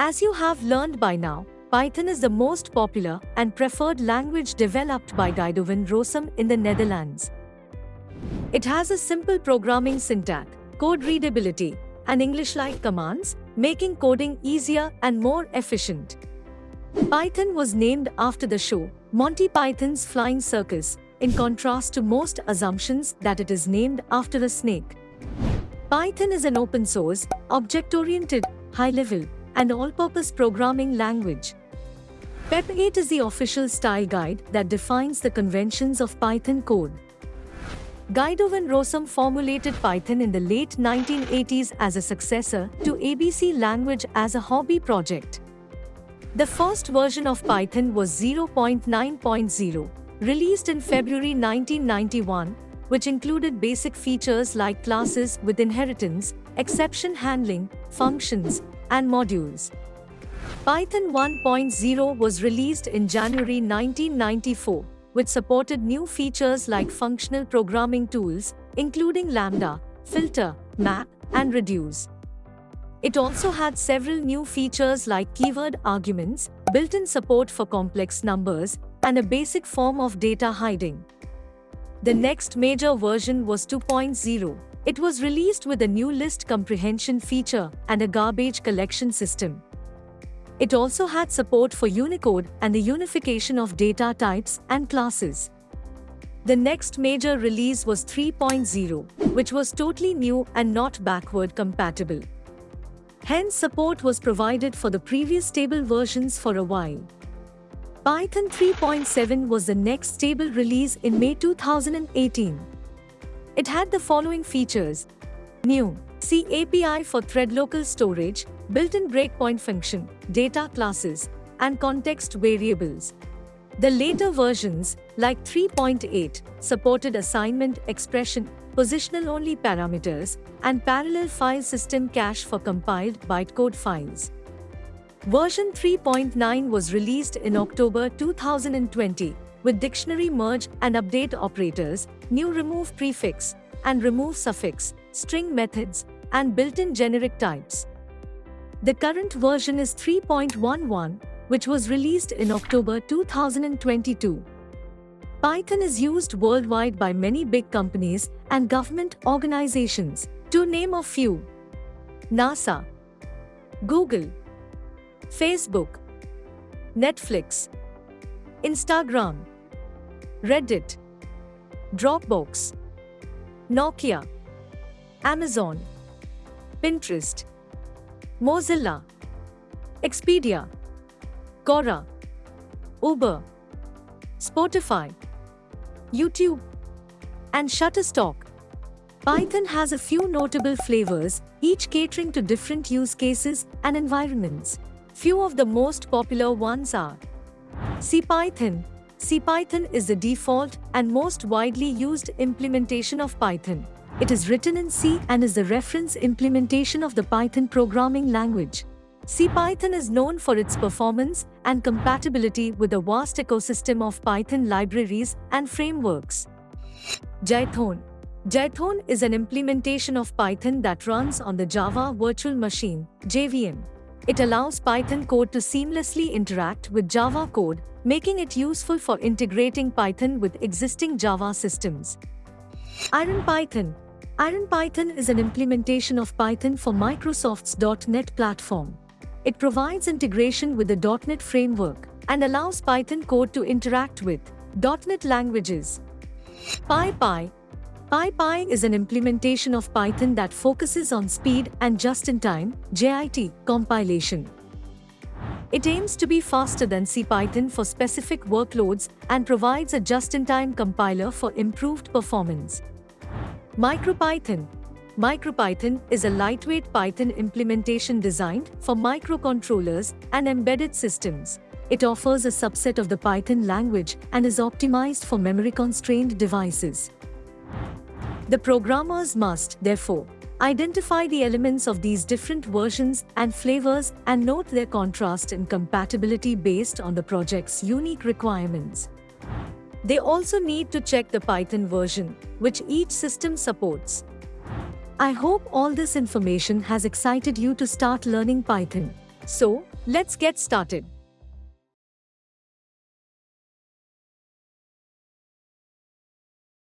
As you have learned by now, Python is the most popular and preferred language developed by Guidovan Rossum in the Netherlands. It has a simple programming syntax, code readability, and English-like commands, making coding easier and more efficient. Python was named after the show, Monty Python's Flying Circus, in contrast to most assumptions that it is named after a snake. Python is an open-source, object-oriented, high-level, and all-purpose programming language. PEP 8 is the official style guide that defines the conventions of Python code. Guidovan Rossum formulated Python in the late 1980s as a successor to ABC language as a hobby project. The first version of Python was 0.9.0, released in February 1991, which included basic features like classes with inheritance, exception handling, functions, and modules. Python 1.0 was released in January 1994, which supported new features like functional programming tools, including lambda, filter, map, and reduce. It also had several new features like keyword arguments, built-in support for complex numbers, and a basic form of data hiding. The next major version was 2.0. It was released with a new list comprehension feature and a garbage collection system. It also had support for Unicode and the unification of data types and classes. The next major release was 3.0, which was totally new and not backward compatible. Hence, support was provided for the previous stable versions for a while. Python 3.7 was the next stable release in May 2018. It had the following features: new C API for thread local storage, built-in breakpoint function, data classes, and context variables. The later versions, like 3.8, supported assignment expression, positional-only parameters, and parallel file system cache for compiled bytecode files. Version 3.9 was released in October 2020, with dictionary merge and update operators, new remove prefix and remove suffix, string methods, and built-in generic types. The current version is 3.11, which was released in October 2022. Python is used worldwide by many big companies and government organizations, to name a few: NASA, Google, Facebook, Netflix, Instagram, Reddit, Dropbox, Nokia, Amazon, Pinterest, Mozilla, Expedia, Quora, Uber, Spotify, YouTube, and Shutterstock. Python has a few notable flavors, each catering to different use cases and environments. Few of the most popular ones are CPython. CPython is the default and most widely used implementation of Python. It is written in C and is the reference implementation of the Python programming language. CPython is known for its performance and compatibility with a vast ecosystem of Python libraries and frameworks. Jython. Jython is an implementation of Python that runs on the Java Virtual Machine, JVM. It allows Python code to seamlessly interact with Java code, making it useful for integrating Python with existing Java systems. IronPython. IronPython is an implementation of Python for Microsoft's .NET platform. It provides integration with the .NET framework and allows Python code to interact with .NET languages. PyPy. PyPy is an implementation of Python that focuses on speed and just-in-time (JIT) compilation. It aims to be faster than CPython for specific workloads and provides a just-in-time compiler for improved performance. MicroPython. MicroPython is a lightweight Python implementation designed for microcontrollers and embedded systems. It offers a subset of the Python language and is optimized for memory-constrained devices. The programmers must, therefore, identify the elements of these different versions and flavors and note their contrast and compatibility based on the project's unique requirements. They also need to check the Python version, which each system supports. I hope all this information has excited you to start learning Python. So, let's get started.